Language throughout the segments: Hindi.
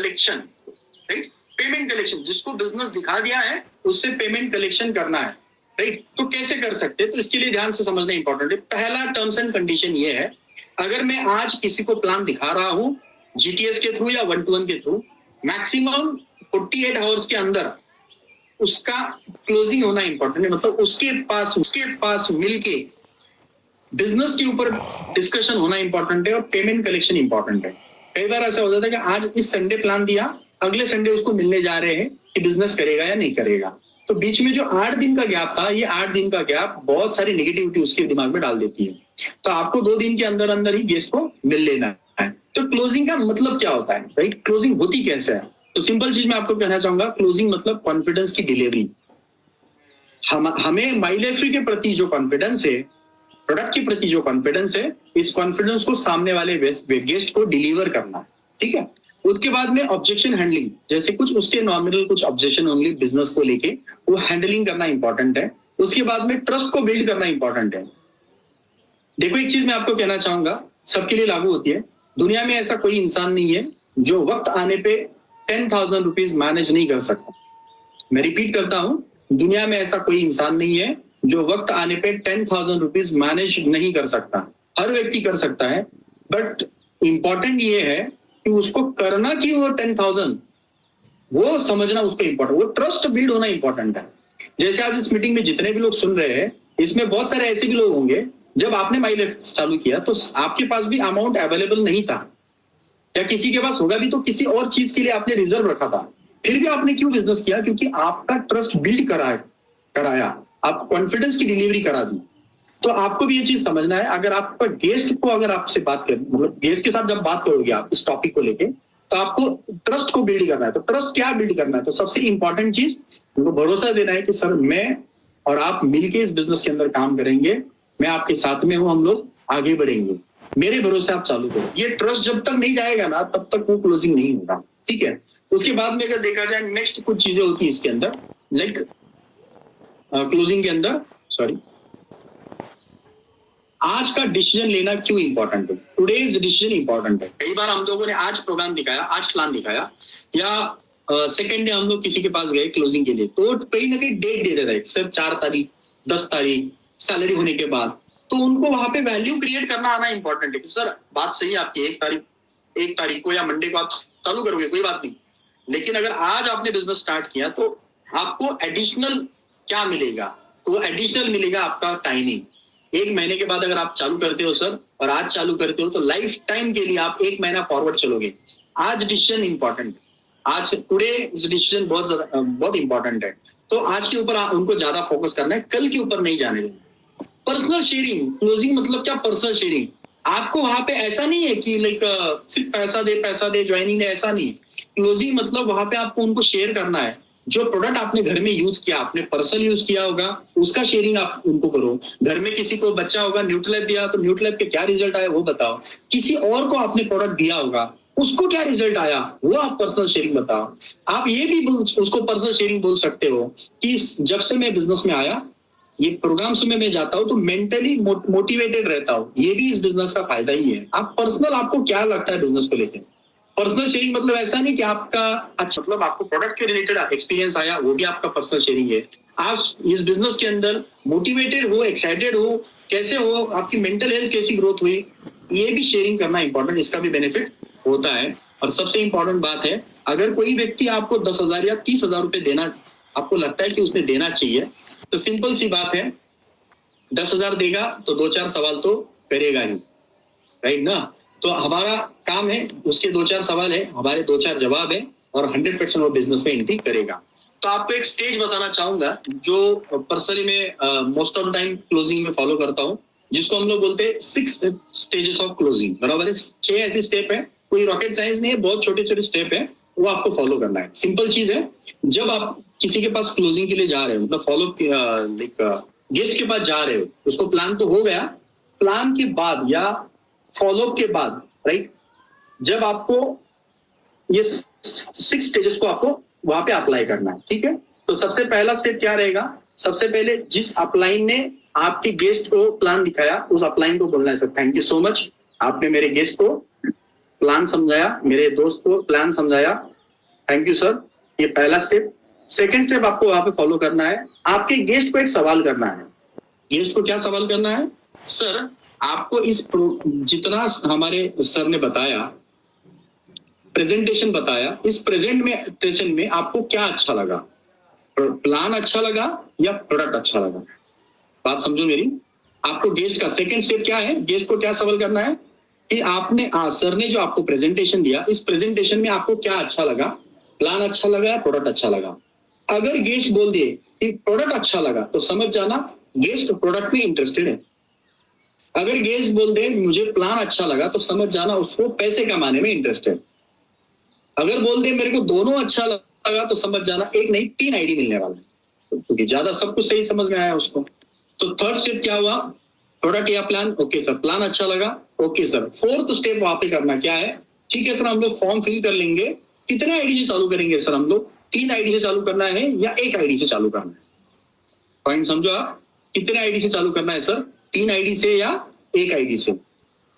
कलेक्शन, राइट, पेमेंट कलेक्शन, जिसको बिजनेस दिखा दिया है उससे पेमेंट कलेक्शन करना है, राइट। तो कैसे कर सकते हैं, तो इसके लिए ध्यान से समझना इंपॉर्टेंट है। पहला टर्म्स एंड कंडीशन ये है, अगर मैं आज किसी को प्लान दिखा रहा हूं जीटीएस के थ्रू या 1-to-1 के थ्रू, मैक्सिमम 48 आवर्स के अंदर उसका क्लोजिंग होना इंपॉर्टेंट है। मतलब उसके पास मिलके बिजनेस के ऊपर डिस्कशन होना इंपॉर्टेंट है और पेमेंट कलेक्शन इंपॉर्टेंट है। कई बार ऐसा होता था कि आज इस संडे प्लान दिया, अगले संडे उसको मिलने जा रहे हैं कि बिजनेस करेगा या नहीं करेगा। तो बीच में जो 8 दिन का गैप था, ये 8 दिन का गैप बहुत सारी नेगेटिविटी उसके दिमाग में डाल देती है। तो आपको 2 दिन के अंदर अंदर ही गेस्ट को मिल लेना है। तो क्लोजिंग का मतलब क्या होता है, राइट, क्लोजिंग होती कैसे है? तो सिंपल चीज मैं आपको कहना चाहूंगा, क्लोजिंग मतलब कॉन्फिडेंस की डिलीवरी। हमें माइलेफ्री के प्रति जो कॉन्फिडेंस है, प्रोडक्ट के प्रति जो कॉन्फिडेंस है, इस कॉन्फिडेंस को सामने वाले गेस्ट को डिलीवर करना, ठीक है। उसके बाद में ऑब्जेक्शन हैंडलिंग, जैसे कुछ उसके नॉमिनल कुछ ऑब्जेक्शन ओनली बिजनेस को लेके वो हैंडलिंग करना इंपॉर्टेंट है। उसके बाद में ट्रस्ट को बिल्ड करना इंपॉर्टेंट है। देखो एक चीज मैं आपको कहना चाहूंगा, सबके लिए लागू होती है। दुनिया में ऐसा कोई इंसान नहीं है जो वक्त आने पे 10,000 रुपीज मैनेज नहीं कर सकता। मैं रिपीट करता हूं, दुनिया में ऐसा कोई इंसान नहीं है जो वक्त आने पे 10,000 रुपीज मैनेज नहीं कर सकता। हर व्यक्ति कर सकता है, बट इंपॉर्टेंट ये है कि उसको करना क्यों हो 10,000, वो समझना उसको इंपॉर्टेंट, वो ट्रस्ट बिल्ड होना इंपॉर्टेंट है। जैसे आज इस मीटिंग में जितने भी लोग सुन रहे हैं, इसमें बहुत सारे ऐसे भी लोग होंगे, जब आपने माइलेफ चालू किया तो आपके पास भी अमाउंट अवेलेबल नहीं था, या किसी के पास होगा भी तो किसी और चीज के लिए आपने रिजर्व रखा था, फिर भी आपने क्यों बिजनेस किया? क्योंकि आपका ट्रस्ट बिल्ड कराया, आप कॉन्फिडेंस की डिलीवरी करा दी। तो आपको भी ये चीज समझना है, अगर आपका गेस्ट को, अगर आपसे बात कर, मतलब गेस्ट के साथ जब बात करोगे आप इस टॉपिक को लेके, तो आपको ट्रस्ट को बिल्ड करना है। तो ट्रस्ट क्या बिल्ड करना है? तो सबसे इंपॉर्टेंट चीज उनको भरोसा देना है कि सर मैं और आप मिलके इस बिजनेस के अंदर काम करेंगे, मैं आपके साथ में हूं, हम लोग आगे बढ़ेंगे, मेरे भरोसे आप चालू करो। ये ट्रस्ट जब तक नहीं जाएगा ना, तब तक वो क्लोजिंग नहीं होगा, ठीक है। उसके बाद में अगर देखा जाए, नेक्स्ट कुछ चीजें होती है इसके अंदर, लाइक क्लोजिंग के अंदर, सॉरी, आज का डिसीजन लेना क्यों इंपॉर्टेंट है? टुडेज डिसीजन इंपॉर्टेंट है। कई बार हम लोगों ने आज प्रोग्राम दिखाया, आज प्लान दिखाया, या सेकेंड डे हम लोग किसी के पास गए क्लोजिंग के लिए, तो कहीं ना कहीं डेट दे देता है, सिर्फ 4 तारीख 10 तारीख सैलरी होने के बाद, तो उनको वहां पे वैल्यू क्रिएट करना आना इंपॉर्टेंट है कि सर बात सही है आपकी, 1 तारीख को या मंडे को आप चालू करोगे, कोई बात नहीं, लेकिन अगर आज आपने बिजनेस स्टार्ट किया तो आपको एडिशनल क्या मिलेगा? तो वो एडिशनल मिलेगा आपका टाइमिंग। 1 महीने के बाद अगर आप चालू करते हो सर, और आज चालू करते हो, तो लाइफ टाइम के लिए आप 1 महीना फॉरवर्ड चलोगे। आज डिसीजन इंपॉर्टेंट है, आज टुडे डिसीजन बहुत इंपॉर्टेंट है। तो आज के ऊपर उनको ज्यादा फोकस करना है, कल के ऊपर नहीं जाने देना। पर्सनल शेयरिंग, क्लोजिंग मतलब क्या? Personal sharing. आपको वहां पे ऐसा नहीं है कि लाइक सिर्फ पैसा दे ज्वाइनिंग है, ऐसा नहीं। क्लोजिंग मतलब वहां पे आपको उनको शेयर करना है, जो प्रोडक्ट आपने घर में यूज किया, आपने पर्सनल यूज किया होगा, उसका शेयरिंग आप उनको करो। घर में किसी को बच्चा होगा, न्यूट्रलैब दिया, तो न्यूट्रलैब के क्या रिजल्ट आया वो बताओ। किसी और को आपने प्रोडक्ट दिया होगा, उसको क्या रिजल्ट आया वो आप पर्सनल शेयरिंग बताओ। आप ये भी उसको पर्सनल शेयरिंग बोल सकते हो कि जब से मैं बिजनेस में आया, ये प्रोग्राम्स में मैं जाता हूँ तो मेंटली मोटिवेटेड रहता हूँ, ये भी इस बिजनेस का फायदा ही है। आप पर्सनल, आपको क्या लगता है बिजनेस को लेकर? पर्सनल शेयरिंग मतलब ऐसा नहीं कि आपका अच्छा, मतलब आपको प्रोडक्ट के रिलेटेड एक्सपीरियंस आया, वो भी आपका पर्सनल शेयरिंग है। आप इस बिजनेस के अंदर मोटिवेटेड हो, एक्साइटेड हो, कैसे हो, आपकी मेंटल हेल्थ कैसी ग्रोथ हुई, ये भी शेयरिंग करना इंपॉर्टेंट, इसका भी बेनिफिट होता है। और सबसे इंपॉर्टेंट बात है, अगर कोई व्यक्ति आपको 10,000 या 30,000 रुपए देना, आपको लगता है कि उसने देना चाहिए, तो सिंपल सी बात है, 10,000 देगा तो 2-4 सवाल तो करेगा ही, राइट ना? तो हमारा काम है, उसके 2-4 सवाल है, हमारे 2-4 जवाब है, और 100% वो बिजनेस में एंट्री करेगा। तो आपको एक स्टेज बताना चाहूंगा जो पर्सनली मैं मोस्ट ऑफ टाइम क्लोजिंग में फॉलो करता हूँ, जिसको हम लोग बोलते हैं 6 स्टेजेस ऑफ क्लोजिंग। बराबर है, 6 ऐसे स्टेप है, कोई रॉकेट साइंस नहीं है, बहुत छोटे छोटे स्टेप है, वो आपको फॉलो करना है। सिंपल चीज है, जब आप किसी के पास क्लोजिंग के लिए जा रहे हो, मतलब फॉलो गेस्ट के पास जा रहे हो, उसको प्लान तो हो गया, प्लान के बाद या फॉलोअप के बाद, राइट, जब आपको ये 6 स्टेजेस को आपको वहां पे अप्लाई करना है, ठीक है। तो सबसे पहला स्टेप क्या रहेगा? सबसे पहले जिस अपलाइन ने आपके गेस्ट को प्लान दिखाया, उस अपलाइन को बोलना है, sir thank you so much, आपने मेरे गेस्ट को प्लान समझाया, मेरे दोस्त को प्लान समझाया, थैंक यू सर। ये पहला स्टेप। सेकंड स्टेप आपको वहां पे फॉलो करना है, आपके गेस्ट को एक सवाल करना है। गेस्ट को क्या सवाल करना है? सर आपको जितना हमारे सर ने बताया, प्रेजेंटेशन बताया, इस प्रेजेंटेशन में आपको क्या अच्छा लगा? प्लान अच्छा लगा या प्रोडक्ट अच्छा लगा? बात समझो मेरी। आपको गेस्ट का सेकंड स्टेप क्या है? गेस्ट को क्या सवाल करना है कि आपने सर ने जो आपको प्रेजेंटेशन दिया, इस प्रेजेंटेशन में आपको क्या अच्छा लगा? प्लान अच्छा लगा या प्रोडक्ट अच्छा लगा? अगर गेस्ट बोल दिए कि प्रोडक्ट अच्छा लगा तो समझ जाना गेस्ट प्रोडक्ट में इंटरेस्टेड है। अगर गेस्ट बोल दे मुझे प्लान अच्छा लगा तो समझ जाना उसको पैसे कमाने में इंटरेस्ट है। अगर बोल दे मेरे को दोनों अच्छा लगा तो समझ जाना एक नहीं 3 आईडी मिलने वाला है, क्योंकि ज्यादा सब कुछ सही समझ में आया उसको। तो थर्ड स्टेप क्या हुआ? प्रोडक्ट या प्लान? Okay sir. प्लान अच्छा लगा? Okay sir. फोर्थ स्टेप वहां पे करना क्या है? ठीक है सर, हम लोग फॉर्म फिल कर लेंगे। कितने आईडी से चालू करेंगे सर? हम लोग 3 आईडी से चालू करना है या 1 आईडी से चालू करना है? पॉइंट समझो आप। कितने आईडी से चालू करना है सर? 3 आईडी से या 1 आईडी से?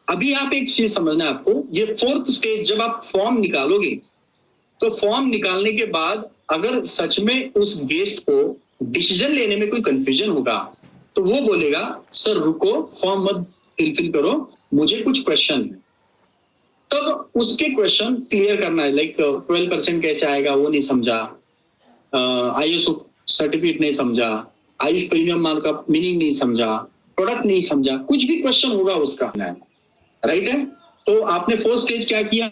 अभी आप एक चीज समझना है आपको, ये फोर्थ स्टेज जब आप फॉर्म निकालोगे तो फॉर्म निकालने के बाद अगर सच में उस गेस्ट को डिसीजन लेने में कोई कंफ्यूजन होगा तो वो बोलेगा सर रुको, फॉर्म मत फिल करो, मुझे कुछ क्वेश्चन है। तब उसके क्वेश्चन क्लियर करना है, लाइक 12% कैसे आएगा वो नहीं समझा, आयुष सर्टिफिकेट नहीं समझा, आयुष प्रीमियम माल का मीनिंग नहीं समझा, प्रोडक्ट नहीं समझा, कुछ भी क्वेश्चन होगा उसका, राइट है। तो आपने फोर्थ स्टेज क्या किया?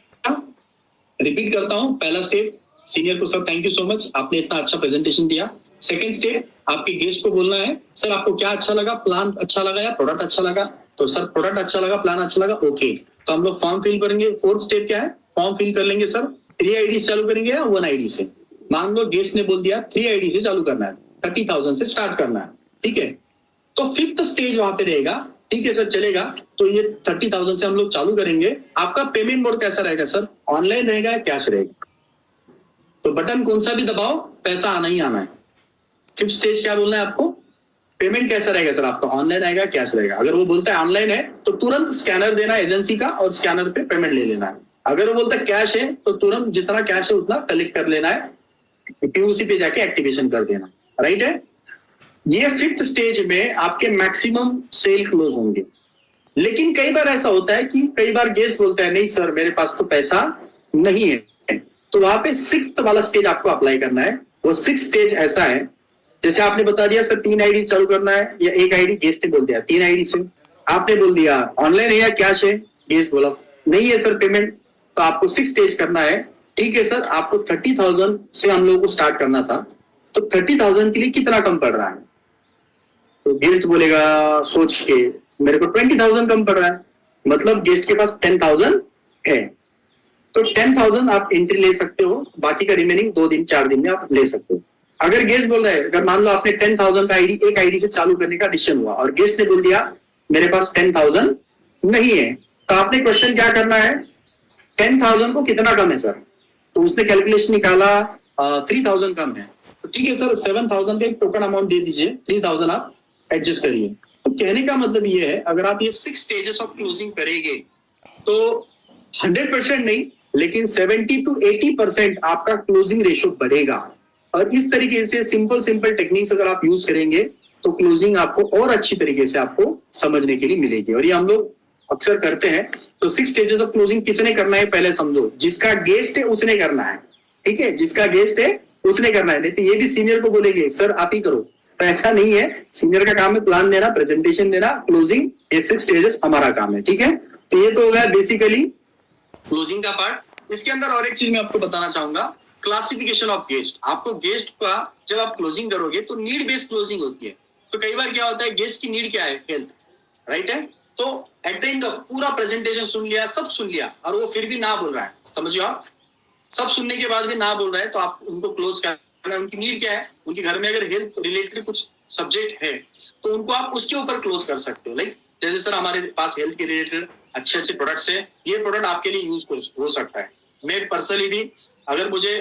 रिपीट करता हूं। पहला स्टेप, सीनियर को sir thank you so much, आपने इतना अच्छा प्रेजेंटेशन दिया। सेकंड स्टेप, आपके गेस्ट को बोलना है सर आपको क्या अच्छा लगा, प्लान अच्छा लगा या प्रोडक्ट अच्छा लगा? तो सर प्रोडक्ट अच्छा लगा, प्लान अच्छा लगा, ओके। तो हम लोग फॉर्म फिल करेंगे। फोर्थ स्टेप क्या है? फॉर्म फिल कर लेंगे सर। 3 आईडी से चालू करेंगे या 1 आईडी से? मान लो गेस्ट ने बोल दिया 3 आईडी से चालू करना है, 30,000 से स्टार्ट करना है, ठीक है। तो फिफ्थ स्टेज वहां पे रहेगा, ठीक है सर चलेगा। तो ये 30,000 से हम लोग चालू करेंगे। आपका पेमेंट मोड कैसा रहेगा सर? ऑनलाइन रहेगा या कैश रहेगा? तो बटन कौन सा भी दबाओ, पैसा आना ही आना है। फिफ्थ स्टेज क्या बोलना है आपको? पेमेंट कैसा रहेगा सर आपका? ऑनलाइन आएगा कैश रहेगा? अगर वो बोलता है ऑनलाइन है तो तुरंत स्कैनर देना एजेंसी का और स्कैनर पे पेमेंट ले लेना है। अगर वो बोलता है कैश है तो तुरंत जितना कैश है उतना कलेक्ट कर लेना है, पीयूसी पे जाके एक्टिवेशन कर देना, राइट है। ये फिफ्थ स्टेज में आपके मैक्सिमम सेल क्लोज होंगे। लेकिन कई बार ऐसा होता है कि कई बार गेस्ट बोलता है नहीं सर मेरे पास तो पैसा नहीं है, तो वहां पे सिक्स्थ वाला स्टेज आपको अप्लाई करना है। वो सिक्स्थ स्टेज ऐसा है, जैसे आपने बता दिया सर 3 आईडी चालू करना है या 1 आईडी, गेस्ट ने बोल दिया 3 आईडी से। आपने बोल दिया ऑनलाइन है या कैश है, गेस्ट बोला नहीं है सर पेमेंट, तो आपको 6 स्टेज करना है। ठीक है सर, आपको 30,000 से हम लोगों को स्टार्ट करना था, तो 30,000 के लिए कितना कम पड़ रहा है? तो गेस्ट बोलेगा सोच के मेरे को 20,000 कम पड़ रहा है, मतलब गेस्ट के पास 10,000 है। तो 10,000 आप एंट्री ले सकते हो, बाकी का रिमेनिंग 2 दिन 4 दिन में आप ले सकते हो। अगर गेस्ट बोल रहा है, अगर मान लो आपने 10,000 का आईडी एक आईडी से चालू करने का डिसीजन हुआ और गेस्ट ने बोल दिया मेरे पास 10,000 नहीं है, तो आपने क्वेश्चन क्या करना है? 10,000 को कितना कम है सर? तो उसने कैलकुलेशन निकाला 3,000 कम है, तो ठीक है सर 7,000 का एक टोकन अमाउंट दे दीजिए, 3,000 आप एडजस्ट करिए। तो कहने का मतलब ये है, अगर आप ये 6 स्टेजेस ऑफ क्लोजिंग करेंगे तो 100% नहीं लेकिन 70 to 80% आपका क्लोजिंग रेशियो बढ़ेगा। और इस तरीके से सिंपल टेक्निक्स अगर आप यूज करेंगे तो क्लोजिंग आपको और अच्छी तरीके से आपको समझने के लिए मिलेगी। और ये हम लोग अक्सर करते हैं। तो 6 स्टेजेस ऑफ क्लोजिंग किसने करना है पहले समझो, जिसका गेस्ट है उसने करना है, ठीक है, जिसका गेस्ट है उसने करना है। नहीं तो ये भी सीनियर को बोलेंगे सर आप ही करो, तो ऐसा नहीं है। सीनियर का काम है प्लान देना, प्रेजेंटेशन देना, क्लोजिंग, ये 6 स्टेजेस हमारा काम है, ठीक है। तो ये तो हो गया बेसिकली क्लोजिंग का पार्ट। इसके अंदर और एक चीज मैं आपको बताना चाहूंगा, क्लासिफिकेशन ऑफ गेस्ट। आपको गेस्ट का जब आप क्लोजिंग करोगे तो नीड बेस्ड क्लोजिंग होती है। तो कई बार क्या होता है, गेस्ट की नीड क्या है? हेल्थ, राइट है। तो एट द एंड ऑफ पूरा प्रेजेंटेशन सुन लिया, सब सुन लिया, और वो फिर भी ना बोल रहा है, समझिए आप, सब सुनने के बाद भी ना बोल रहा है, तो आप उनको क्लोज करना है। उनकी नीड क्या है? उनके घर में अगर हेल्थ रिलेटेड कुछ सब्जेक्ट है तो उनको आप उसके ऊपर क्लोज कर सकते हो। लाइक जैसे सर हमारे पास हेल्थ के रिलेटेड अच्छे प्रोडक्ट्स है, ये प्रोडक्ट आपके लिए यूज हो सकता है। मैं पर्सनली भी अगर मुझे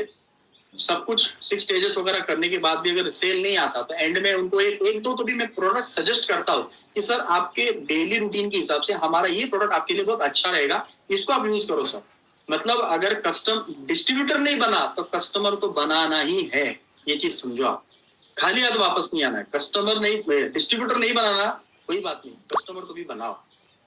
सब कुछ 6 स्टेजेस वगैरह करने के बाद भी अगर सेल नहीं आता तो एंड में उनको एक दो तो भी मैं प्रोडक्ट सजेस्ट करता हूँ कि सर आपके डेली रूटीन के हिसाब से हमारा ये प्रोडक्ट आपके लिए बहुत अच्छा रहेगा, इसको आप यूज करो सर। मतलब अगर डिस्ट्रीब्यूटर नहीं बना तो कस्टमर तो बनाना ही है, ये चीज समझो आप। खाली हाथ वापस नहीं आना है। डिस्ट्रीब्यूटर नहीं बनाना, कोई बात नहीं, कस्टमर तो भी बनाओ,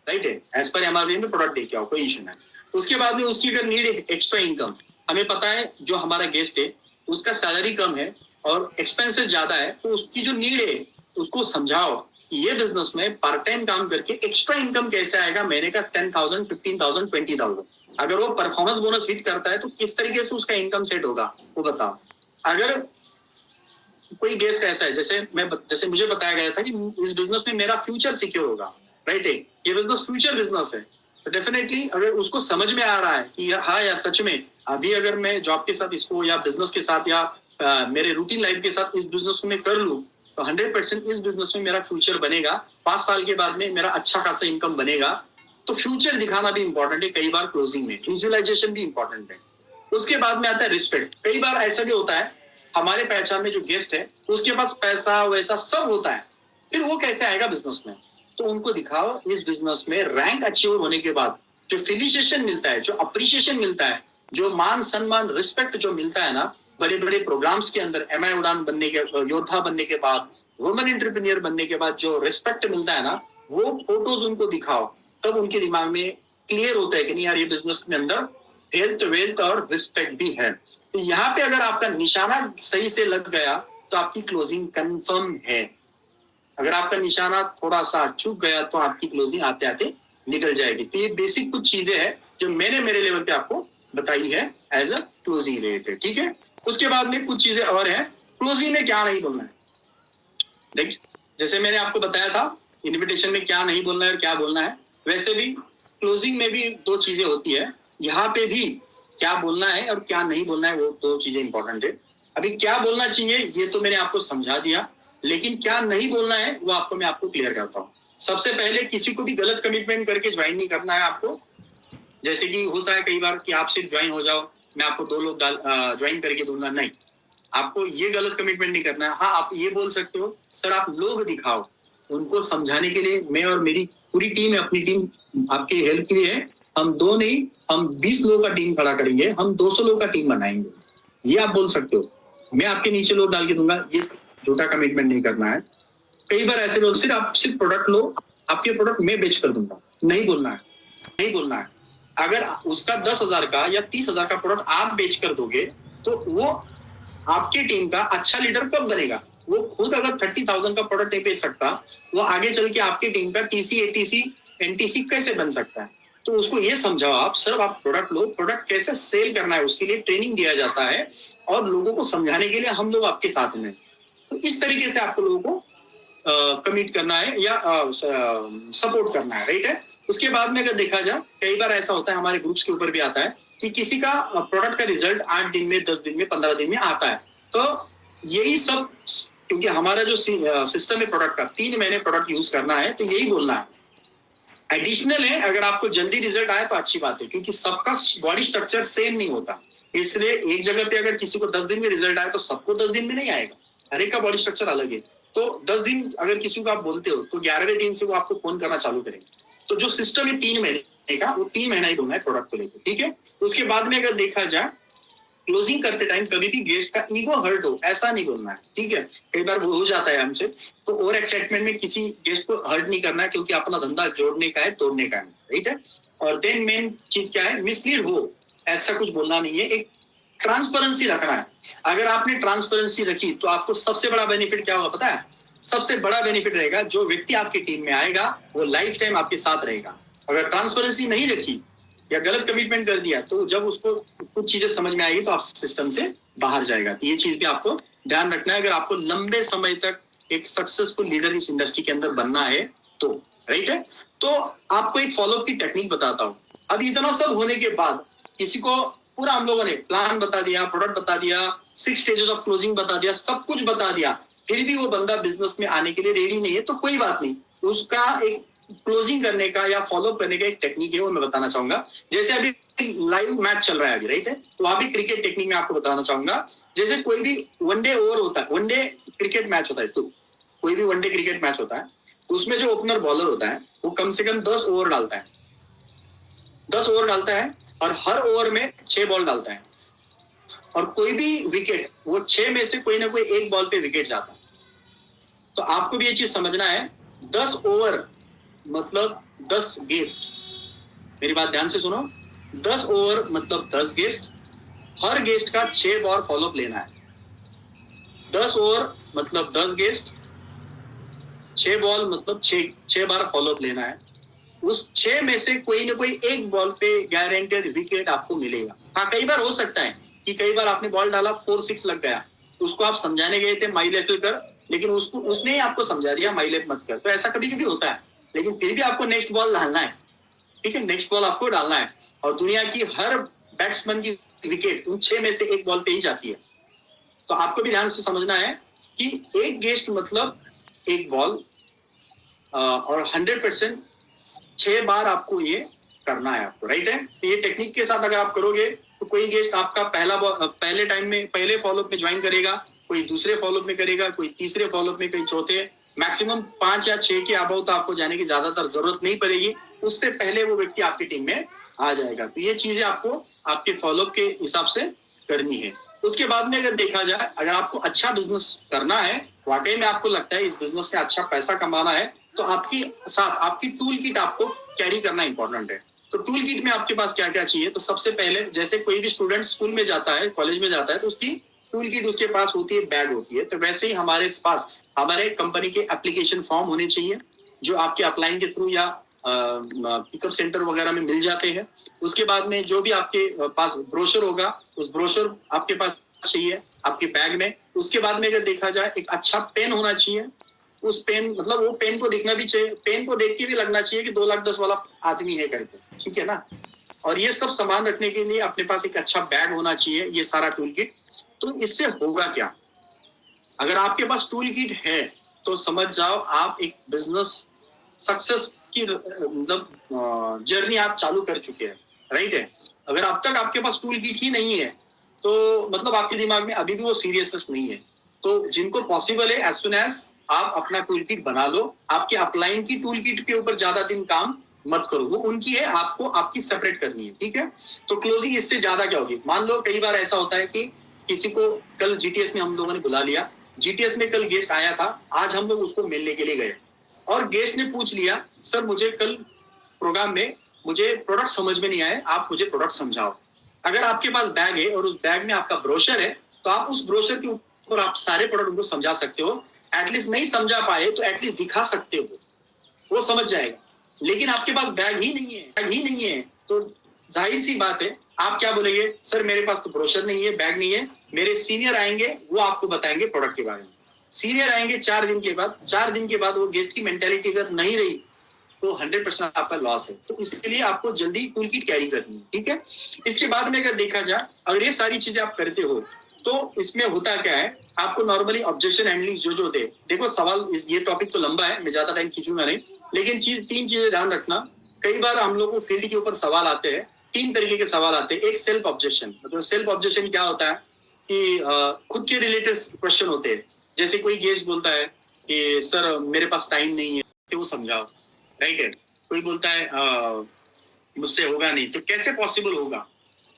राइट है, एज पर एमआरपी में प्रोडक्ट देके आओ, कोई इशू नहीं। उसके बाद में उसकी अगर नीड एक्स्ट्रा इनकम, हमें पता है जो हमारा गेस्ट है उसका सैलरी कम है और एक्सपेंसेस ज्यादा है, तो उसकी जो नीड है उसको समझाओ कि ये बिजनेस में पार्ट टाइम काम करके एक्स्ट्रा इनकम कैसे आएगा, महीने का 10,000, 15,000, 20,000। अगर वो परफॉर्मेंस बोनस हिट करता है तो किस तरीके से उसका इनकम सेट होगा वो बताओ। अगर कोई गेस्ट ऐसा है, जैसे मुझे बताया गया था कि इस बिजनेस में मेरा फ्यूचर सिक्योर होगा, राइट है, ये बिजनेस फ्यूचर बिजनेस है, तो डेफिनेटली अगर उसको समझ में आ रहा है कि हाँ यार सच में अभी अगर मैं जॉब के साथ इसको या बिजनेस के साथ या मेरे रूटीन लाइफ के साथ इस बिजनेस को मैं कर लूं तो 100% इस बिजनेस में मेरा फ्यूचर बनेगा, 5 साल के बाद में मेरा अच्छा खासा इनकम बनेगा। तो फ्यूचर दिखाना भी इंपॉर्टेंट है, कई बार क्लोजिंग में विजुअलाइजेशन भी इंपॉर्टेंट है। उसके बाद में आता है रिस्पेक्ट। कई बार ऐसा भी होता है हमारे पहचान में जो गेस्ट है उसके पास पैसा वैसा सब होता है, फिर वो कैसे आएगा बिजनेस में, तो उनको दिखाओ इस बिजनेस में रैंक अचीव होने के बाद जो फेलिसिटेशन मिलता है, जो अप्रिशिएशन मिलता है, जो मान सम्मान रिस्पेक्ट जो मिलता है ना बड़े बड़े प्रोग्राम्स के अंदर, एमआई उड़ान बनने के, योद्धा बनने के बाद, वुमेन एंटरप्रेन्योर बनने के बाद जो रिस्पेक्ट मिलता है ना, वो फोटोज उनको दिखाओ, तब उनके दिमाग में क्लियर होता है कि नहीं यार ये बिजनेस के अंदर हेल्थ वेल्थ और रिस्पेक्ट भी है। तो यहाँ पे अगर आपका निशाना सही से लग गया तो आपकी क्लोजिंग कंफर्म है। अगर आपका निशाना थोड़ा सा चूक गया तो आपकी क्लोजिंग आते आते निकल जाएगी। तो ये बेसिक कुछ चीजें हैं जो मैंने मेरे लेवल पे आपको बताई है एज अ क्लोजिंग रिलेटेड, ठीक है। उसके बाद में कुछ चीजें और हैं, क्लोजिंग में क्या नहीं बोलना है। देख, जैसे मैंने आपको बताया था इन्विटेशन में क्या नहीं बोलना है और क्या बोलना है, वैसे भी क्लोजिंग में भी 2 चीजें होती है। यहाँ पे भी क्या बोलना है और क्या नहीं बोलना है वो 2 चीजें इंपॉर्टेंट है। अभी क्या बोलना चाहिए ये तो मैंने आपको समझा दिया, लेकिन क्या नहीं बोलना है वो मैं आपको क्लियर करता हूँ। सबसे पहले किसी को भी गलत कमिटमेंट करके ज्वाइन नहीं करना है आपको। जैसे कि होता है कई बार कि आप सिर्फ ज्वाइन हो जाओ, मैं आपको 2 लोग ज्वाइन करके दूंगा, नहीं, आपको ये गलत कमिटमेंट नहीं करना है। हाँ, आप ये बोल सकते हो सर आप लोग दिखाओ, उनको समझाने के लिए मैं और मेरी पूरी टीम है, अपनी टीम आपकी हेल्प के लिए है। हम 2 नहीं, हम 20 लोगों का टीम खड़ा करेंगे, हम 200 लोगों का टीम बनाएंगे, ये आप बोल सकते हो। मैं आपके नीचे लोग डाल के दूंगा, ये झूठा कमिटमेंट नहीं करना है। कई बार ऐसे लोग आप सिर्फ प्रोडक्ट लो, आपके प्रोडक्ट मैं बेच कर दूंगा, नहीं बोलना है, नहीं बोलना है। अगर उसका 10,000 का या 30,000 का प्रोडक्ट आप बेच कर दोगे तो वो आपकी टीम का अच्छा लीडर कब बनेगा। वो खुद अगर 30,000 का प्रोडक्ट नहीं बेच सकता, वो आगे चल के आपकी टीम का टीसी, एटीसी, एनटीसी कैसे बन सकता है। तो उसको ये समझाओ आप, सिर्फ आप प्रोडक्ट लो, प्रोडक्ट कैसे सेल करना है उसके लिए ट्रेनिंग दिया जाता है और लोगों को समझाने के लिए हम लोग आपके साथ में। तो इस तरीके से आपको लोगों को कमिट करना है या सपोर्ट करना है, राइट है। उसके बाद में अगर देखा जाए कई बार ऐसा होता है हमारे ग्रुप्स के ऊपर भी आता है कि किसी का प्रोडक्ट का रिजल्ट 8 दिन में, 10 दिन में, 15 दिन में आता है। तो यही सब, क्योंकि हमारा जो सिस्टम है प्रोडक्ट का 3 महीने प्रोडक्ट यूज करना है, तो यही बोलना है। एडिशनल है अगर आपको जल्दी रिजल्ट आए तो अच्छी बात है, क्योंकि सबका बॉडी स्ट्रक्चर सेम नहीं होता, इसलिए एक जगह पे अगर किसी को 10 दिन में रिजल्ट आए तो सबको 10 दिन में नहीं आएगा, हर एक का बॉडी स्ट्रक्चर अलग है। तो 10 दिन अगर किसी को आप बोलते हो तो 11वें दिन से वो आपको फोन करना चालू करेंगे। तो जो सिस्टम है 3 महीने का, वो 3 महीना ही बोलना है प्रोडक्ट को लेकर, ठीक है। उसके बाद में अगर देखा जाए क्लोजिंग करते टाइम कभी भी गेस्ट का ईगो हर्ट हो ऐसा नहीं बोलना है, ठीक है। कई बार वो हो जाता है हमसे, तो ओवर एक्साइटमेंट में किसी गेस्ट को हर्ट नहीं करना है, क्योंकि अपना धंधा जोड़ने का है, तोड़ने का है, राइट है। और देन मेन चीज क्या है, मिसलीड हो ऐसा कुछ बोलना नहीं है, एक ट्रांसपेरेंसी रखना है। अगर आपने ट्रांसपेरेंसी रखी तो आपको सबसे बड़ा बेनिफिट क्या होगा पता है, सबसे बड़ा बेनिफिट रहेगा जो व्यक्ति आपकी टीम में आएगा वो लाइफ टाइम आपके साथ रहेगा। अगर ट्रांसपेरेंसी नहीं रखी या गलत कमिटमेंट कर दिया तो जब उसको कुछ चीजें समझ में आएगी तो आप सिस्टम से बाहर जाएगा। तो ये चीज भी आपको ध्यान रखना है अगर आपको लंबे समय तक एक सक्सेसफुल लीडर इस इंडस्ट्री के अंदर बनना है तो, राइट है। तो आपको एक फॉलोअप की टेक्निक बताता हूँ। अब इतना सब होने के बाद किसी को पूरा हम लोगों ने प्लान बता दिया, प्रोडक्ट बता दिया, 6 स्टेजेस ऑफ क्लोजिंग बता दिया, सब कुछ बता दिया, फिर भी वो बंदा बिजनेस में आने के लिए रेडी नहीं है, तो कोई बात नहीं, उसका एक क्लोजिंग करने का या फॉलोअप करने का एक टेक्निक है वो मैं बताना चाहूंगा। जैसे अभी लाइव मैच चल रहा है अभी, राइट है, तो वहां भी क्रिकेट टेक्निक में आपको बताना चाहूंगा। जैसे कोई भी वनडे ओवर होता है, वनडे क्रिकेट मैच होता है, तो कोई भी वनडे क्रिकेट मैच होता है, उसमें जो ओपनर बॉलर होता है वो कम से कम 10 ओवर डालता है, 10 ओवर डालता है। और हर ओवर में 6 बॉल डालता है और कोई भी विकेट वो 6 में से कोई ना कोई एक बॉल पे विकेट जाता है। तो आपको भी ये चीज समझना है, 10 ओवर मतलब 10 गेस्ट। मेरी बात ध्यान से सुनो, 10 ओवर मतलब 10 गेस्ट, हर गेस्ट का 6 बार फॉलोअप लेना है। 10 ओवर मतलब 10 गेस्ट, 6 बॉल मतलब 6 बार फॉलोअप लेना है। उस 6 में से कोई ना कोई एक बॉल पे गारंटेड विकेट आपको मिलेगा। हाँ, कई बार हो सकता है कि कई बार आपने बॉल डाला 4-6 लग गया, उसको आप समझाने गए थे माई लेवल कर, लेकिन उसने ही आपको समझा दिया माई लेवल मत कर। तो ऐसा कभी कभी होता है, लेकिन फिर भी आपको नेक्स्ट बॉल डालना है। ठीक है, नेक्स्ट बॉल आपको डालना है। और दुनिया की हर बैट्समैन की विकेट उन 6 में से एक बॉल पे ही जाती है। तो आपको भी ध्यान से समझना है कि एक गेस्ट मतलब एक बॉल, और 100% 6 बार आपको ये करना है आपको, राइट है। तो ये टेक्निक के साथ अगर आप करोगे तो कोई गेस्ट आपका पहले टाइम में पहले फॉलोअप में ज्वाइन करेगा, कोई दूसरे फॉलोअप में करेगा, कोई तीसरे फॉलोअप में, कोई चौथे, मैक्सिमम 5 या 6 के अबाउट आपको जाने की ज्यादातर जरूरत नहीं पड़ेगी, उससे पहले वो व्यक्ति आपकी टीम में आ जाएगा। तो ये चीजें आपको आपके फॉलोअप के हिसाब से करनी है। उसके बाद में अगर देखा जाए, अगर आपको अच्छा बिजनेस करना है, वाकई में आपको लगता है इस बिजनेस में अच्छा पैसा कमाना है, तो आपकी साथ आपकी टूल किट आपको कैरी करना इंपॉर्टेंट है। तो टूल किट में आपके पास क्या क्या चाहिए? तो सबसे पहले जैसे कोई भी स्टूडेंट स्कूल में जाता है, कॉलेज में जाता है, तो उसकी टूल किट उसके पास होती है, बैग होती है। तो वैसे ही हमारे पास हमारे कंपनी के एप्लीकेशन फॉर्म होने चाहिए, जो आपके अपलाइन के थ्रू या पिकअप सेंटर वगैरह में मिल जाते हैं। उसके बाद में जो भी आपके पास ब्रोशर होगा, उस ब्रोशर आपके पास चाहिए आपके बैग में। उसके बाद में अगर देखा जाए, एक अच्छा पेन होना चाहिए। उस पेन मतलब वो पेन को देखना भी चाहिए, पेन को देख के भी लगना चाहिए कि 2,10,000 वाला आदमी है करके, ठीक है ना। और ये सब सामान रखने के लिए अपने पास एक अच्छा बैग होना चाहिए, ये सारा टूल किट। तो इससे होगा क्या, अगर आपके पास टूल किट है तो समझ जाओ आप एक बिजनेस सक्सेस की मतलब जर्नी आप चालू कर चुके हैं, राइट है। अगर अब तक आपके पास टूल किट ही नहीं है तो मतलब आपके दिमाग में अभी भी वो सीरियसनेस नहीं है। तो जिनको पॉसिबल है, एज सुन एज आप अपना टूल किट बना लो। आपके अपलाइन की टूल किट के ऊपर ज्यादा दिन काम मत करो, वो उनकी है, आपको आपकी सेपरेट करनी है, ठीक है। तो क्लोजिंग इससे ज्यादा क्या होगी? मान लो कई बार ऐसा होता है कि किसी को कल जीटीएस में हम लोगों ने बुला लिया, जीटीएस में कल गेस्ट आया था, आज हम लोग उसको मिलने के लिए गए और गेस्ट ने पूछ लिया, सर मुझे कल प्रोग्राम में मुझे प्रोडक्ट समझ में नहीं आए, आप मुझे प्रोडक्ट समझाओ। अगर आपके पास बैग है और उस बैग में आपका ब्रोशर है, तो आप उस ब्रोशर के ऊपर आप सारे प्रोडक्ट उनको समझा सकते हो। एटलीस्ट नहीं समझा पाए तो एटलीस्ट दिखा सकते हो, वो समझ जाएगा। लेकिन आपके पास बैग ही नहीं है तो जाहिर सी बात है आप क्या बोलेंगे, सर मेरे पास तो ब्रोशर नहीं है, बैग नहीं है, मेरे सीनियर आएंगे वो आपको बताएंगे प्रोडक्ट के बारे में। सीनियर आएंगे 4 दिन के बाद, 4 दिन के बाद वो गेस्ट की मेंटेलिटी अगर नहीं रही तो 100% आपका लॉस है। तो इसलिए आपको जल्दी टूल किट कैरी करनी है, ठीक है। इसके बाद में अगर देखा जाए, अगर ये सारी चीजें आप करते हो तो इसमें होता क्या है, आपको नॉर्मली ऑब्जेक्शन हैंडलिंग जो होते हैं, देखो सवाल ये टॉपिक तो लंबा है, मैं ज्यादा टाइम खींचूंगा नहीं, लेकिन 3 चीजें ध्यान रखना। कई बार हम लोग को फील्ड के ऊपर सवाल आते हैं, 3 तरीके के सवाल आते हैं। एक सेल्फ ऑब्जेक्शन, मतलब सेल्फ ऑब्जेक्शन क्या होता है कि खुद के रिलेटेड क्वेश्चन होते हैं। जैसे कोई गेस्ट बोलता है कि सर मेरे पास टाइम नहीं है, कि वो समझाओ, राइट है। कोई बोलता है मुझसे होगा नहीं, तो कैसे पॉसिबल होगा,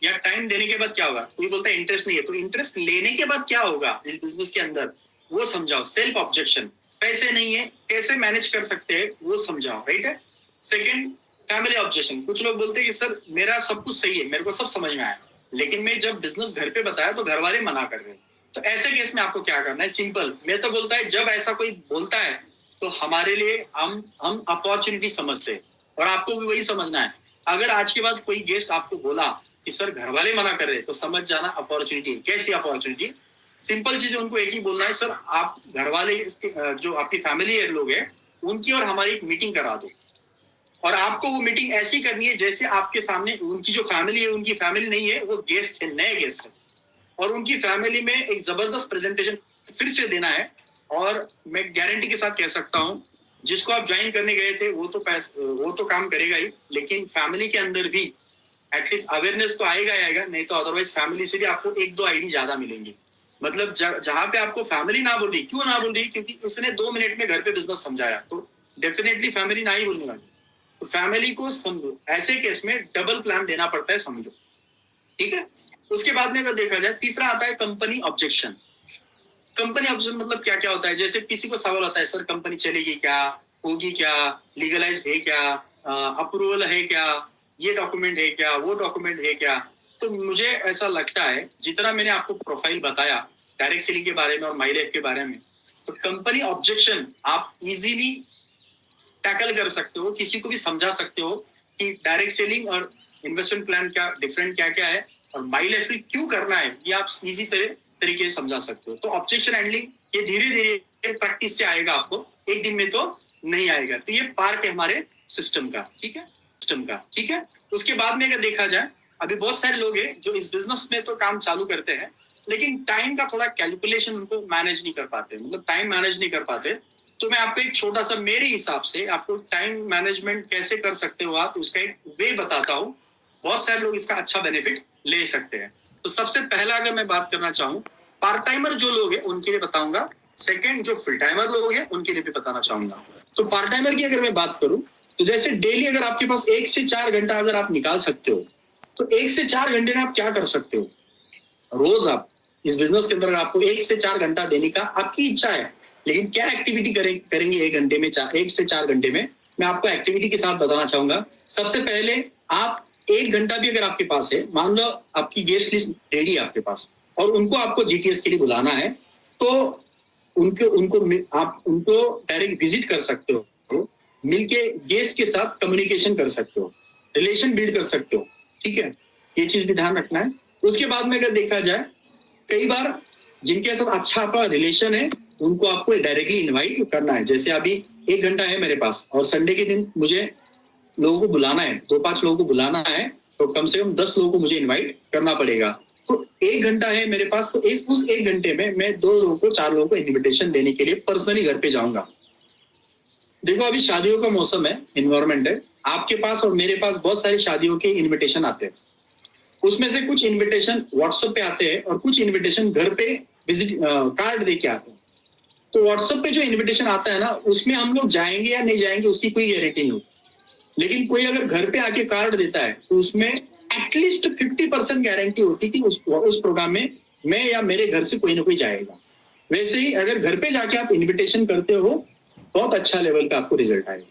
या टाइम देने के बाद क्या होगा। कोई बोलता है इंटरेस्ट नहीं है, तो इंटरेस्ट लेने के बाद क्या होगा इस बिजनेस के अंदर, वो समझाओ। सेल्फ ऑब्जेक्शन, पैसे नहीं है कैसे मैनेज कर सकते हैं, वो समझाओ, राइट है। Second, family objection. कुछ लोग बोलते हैं कि सर मेरा सब कुछ सही है, मेरे को सब समझ में आया, लेकिन मैं जब बिजनेस घर पे बताया तो घर वाले मना कर रहे हैं। तो ऐसे केस में आपको क्या करना है, सिंपल। मैं तो बोलता है जब ऐसा कोई बोलता है तो हमारे लिए हम अपॉर्चुनिटी समझते हैं, और आपको भी वही समझना है। अगर आज के बाद कोई गेस्ट आपको बोला कि सर घर वाले मना कर रहे हैं, तो समझ जाना अपॉर्चुनिटी। कैसी अपॉर्चुनिटी? सिंपल चीज उनको एक ही बोलना है, सर आप घर वाले जो आपकी फैमिली लोग हैं उनकी और हमारी एक मीटिंग करा दो। और आपको वो मीटिंग ऐसी करनी है जैसे आपके सामने उनकी जो फैमिली है, उनकी फैमिली नहीं है, वो गेस्ट है, नए गेस्ट है, और उनकी फैमिली में एक जबरदस्त प्रेजेंटेशन फिर से देना है। और मैं गारंटी के साथ कह सकता हूँ, जिसको आप ज्वाइन करने गए थे वो तो काम करेगा ही, लेकिन फैमिली के अंदर भी एटलीस्ट अवेयरनेस तो आएगा ही आएगा, नहीं तो अदरवाइज फैमिली से भी आपको 1-2 आईडी ज्यादा मिलेंगे। मतलब जहां पे आपको फैमिली ना बोल रही, क्यों ना बोल रही, क्योंकि इसने 2 मिनट में घर पे बिजनेस समझाया, तो डेफिनेटली फैमिली ना ही बोलने वाली। तो फैमिली को समझो, ऐसे केस में डबल प्लान देना पड़ता है, समझो, ठीक है। उसके बाद में अगर देखा जाए, तीसरा आता है कंपनी ऑब्जेक्शन। कंपनी ऑब्जेक्शन मतलब क्या क्या होता है, जैसे किसी को सवाल होता है, सर कंपनी चलेगी क्या, होगी क्या, लीगलाइज है क्या, अप्रूवल है क्या, ये डॉक्यूमेंट है क्या, वो डॉक्यूमेंट है क्या। तो मुझे ऐसा लगता है, जितना मैंने आपको प्रोफाइल बताया डायरेक्ट सेलिंग के बारे में और माईलाइफ के बारे में, तो कंपनी ऑब्जेक्शन आप इजीली टैकल कर सकते हो, किसी को भी समझा सकते हो कि डायरेक्ट सेलिंग और इन्वेस्टमेंट प्लान क्या डिफरेंट क्या क्या है और माईलाइफ में क्यों करना है, ये आप इजी तरीके से समझा सकते हो। तो ऑब्जेक्शन हैंडलिंग ये धीरे धीरे प्रैक्टिस से आएगा, आपको एक दिन में तो नहीं आएगा। तो ये पार्ट है हमारे सिस्टम का, ठीक है, सिस्टम का, ठीक है। उसके बाद में अगर देखा जाए, अभी बहुत सारे लोग हैं जो इस बिजनेस में तो काम चालू करते हैं, लेकिन टाइम का थोड़ा कैलकुलेशन उनको मैनेज नहीं कर पाते, मतलब टाइम मैनेज नहीं कर पाते। तो मैं आपको एक छोटा सा, मेरे हिसाब से आपको टाइम मैनेजमेंट कैसे कर सकते हो आप, उसका एक वे बताता हूँ। बहुत सारे लोग इसका अच्छा बेनिफिट ले सकते हैं। तो सबसे पहला अगर मैं बात करना चाहूँ, पार्ट टाइमर जो लोग हैं उनके लिए बताऊंगा। सेकंड, जो फुल टाइमर लोग हैं उनके लिए भी बताना चाहूंगा। तो पार्ट टाइमर की अगर मैं बात करूं, तो जैसे डेली अगर आपके पास 1 से 4 घंटा अगर आप निकाल सकते हो, तो 1 से 4 घंटे में आप क्या कर सकते हो। रोज आप इस बिजनेस के अंदर आपको 1 से 4 घंटा देने का आपकी इच्छा है, लेकिन क्या एक्टिविटी करेंगे 1 घंटे में, 1 से 4 घंटे में, मैं आपको एक्टिविटी के साथ बताना चाहूंगा। सबसे पहले आप 1 घंटा भी अगर आपके पास है, मान लो आपकी गेस्ट लिस्ट रेडी है आपके पास और उनको आपको जीटीएस के लिए बुलाना है, तो उनको उनको आप उनको डायरेक्ट विजिट कर सकते हो, मिलके गेस्ट के साथ कम्युनिकेशन कर सकते हो, रिलेशन बिल्ड कर सकते हो, ठीक है। ये चीज भी ध्यान रखना है। उसके बाद में अगर देखा जाए, कई बार जिनके साथ अच्छा आपका रिलेशन है उनको आपको डायरेक्टली इनवाइट करना है। जैसे अभी 1 घंटा है मेरे पास और संडे के दिन मुझे लोगों को बुलाना है, 2-5 लोगों को बुलाना है, तो कम से कम 10 लोगों को मुझे इनवाइट करना पड़ेगा। तो 1 घंटा है मेरे पास, तो उस 1 घंटे में मैं 2 लोगों को, 4 लोगों को इन्विटेशन देने के लिए पर्सनली घर पे जाऊंगा। देखो अभी शादियों का मौसम है, इन्वायरमेंट है, आपके पास और मेरे पास बहुत सारी शादियों के इन्विटेशन आते हैं। उसमें से कुछ इनविटेशन व्हाट्सएप पे आते हैं और कुछ इनविटेशन घर पे विजिट कार्ड देके आते हैं। तो व्हाट्सएप पे जो इनविटेशन आता है ना, उसमें हम लोग जाएंगे या नहीं जाएंगे उसकी कोई गारंटी नहीं होती, लेकिन कोई अगर घर पे आके कार्ड देता है तो उसमें एटलीस्ट 50% गारंटी होती कि उस प्रोग्राम में मैं या मेरे घर से कोई ना कोई जाएगा। वैसे ही अगर घर पे जाके आप इन्विटेशन करते हो, बहुत अच्छा लेवल का आपको रिजल्ट आएगा।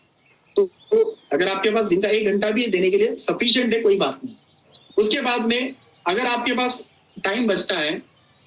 तो अगर आपके पास दिन का 1 घंटा भी देने के लिए सफिशिएंट है, कोई बात नहीं। उसके बाद में अगर आपके पास टाइम बचता है,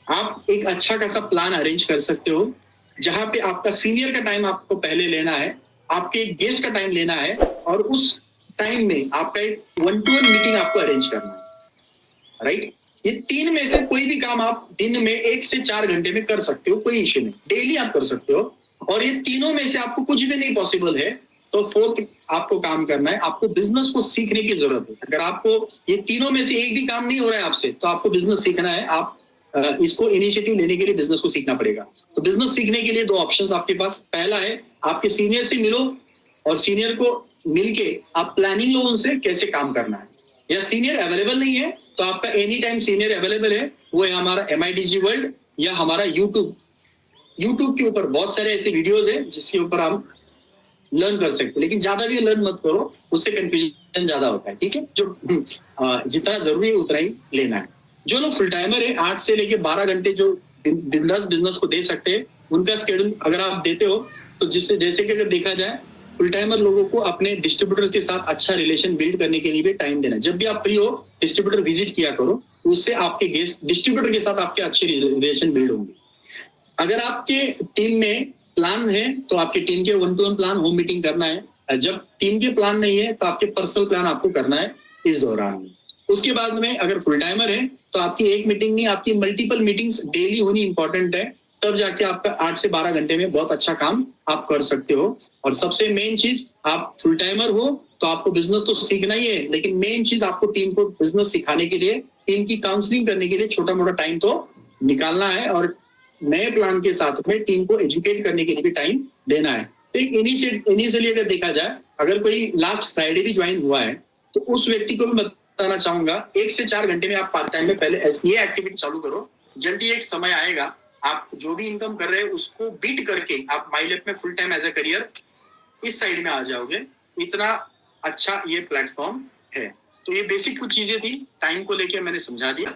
आप एक अच्छा खासा प्लान अरेंज कर सकते हो, जहां पे आपका सीनियर का टाइम आपको पहले लेना है, आपके गेस्ट का टाइम लेना है, और उस टाइम में आपका एक 1-to-1 मीटिंग आपको अरेंज करना है, राइट। ये 3 में से कोई भी काम आप दिन में 1 से 4 घंटे में कर सकते हो, कोई इश्यू नहीं, डेली आप कर सकते हो। और ये तीनों में से आपको कुछ भी नहीं पॉसिबल है, तो 4th आपको काम करना है, आपको बिजनेस को सीखने की जरूरत है। अगर आपको ये तीनों में से एक भी काम नहीं हो रहा है आपसे, तो आपको बिजनेस सीखना है। आप इसको इनिशिएटिव लेने के लिए बिजनेस को सीखना पड़ेगा। तो बिजनेस सीखने के लिए 2 ऑप्शंस आपके पास। पहला है आपके सीनियर से मिलो और सीनियर को मिलके आप प्लानिंग लो उनसे कैसे काम करना है। या सीनियर अवेलेबल नहीं है तो आपका एनी टाइम सीनियर अवेलेबल है, वो है हमारा MIDG वर्ल्ड या हमारा यूट्यूब के ऊपर बहुत सारे ऐसे वीडियोज है जिसके ऊपर हम लर्न कर सकते हो, लेकिन ज्यादा भी लर्न मत करो, उससे कंफ्यूजन ज्यादा होता है, ठीक है। जो जितना जरूरी है उतना ही लेना है। जो लोग फुल टाइमर है, 8 से लेके 12 घंटे जो बिजनेस को दे सकते हैं, उनका स्केड्यूल अगर आप देते हो, तो जिससे जैसे कि अगर देखा जाए, फुल टाइमर लोगों को अपने डिस्ट्रीब्यूटर्स के साथ अच्छा रिलेशन बिल्ड करने के लिए भी टाइम देना है। जब भी आप फ्री हो, डिस्ट्रीब्यूटर विजिट किया करो, उससे आपके गेस्ट डिस्ट्रीब्यूटर के साथ आपके अच्छे रिलेशन बिल्ड होंगे। अगर आपके टीम में प्लान है तो आपके टीम के 1-to-1 प्लान होम मीटिंग करना है। जब टीम के प्लान नहीं है तो आपके पर्सनल प्लान आपको करना है इस दौरान। उसके बाद में अगर फुल टाइमर है तो आपकी एक मीटिंग नहीं, आपकी मल्टीपल मीटिंग्स डेली होनी इंपॉर्टेंट है, तब जाके आपका 8 से 12 घंटे में बहुत अच्छा काम आप कर सकते हो। और सबसे मेन चीज, आप फुल टाइमर हो तो आपको बिजनेस तो सीखना ही है, लेकिन मेन चीज आपको टीम को बिजनेस सिखाने के लिए, टीम की काउंसलिंग करने के लिए छोटा मोटा टाइम तो निकालना है, और नए प्लान के साथ में टीम को एजुकेट करने के लिए भी टाइम देना है। तो इनिशियली अगर देखा जाए, अगर कोई लास्ट फ्राइडे भी ज्वाइन हुआ है तो उस व्यक्ति को भी बताना चाहूंगा, 1 से 4 घंटे में आप पार्ट टाइम में पहले ये एक्टिविटी चालू करो। जल्दी एक समय आएगा, आप जो भी इनकम कर रहे हैं उसको बीट करके आप माईलाइफ में full time as a career इस साइड में आ जाओगे। इतना अच्छा ये प्लेटफॉर्म है। तो ये बेसिक कुछ चीजें थी, टाइम को लेके मैंने समझा दिया।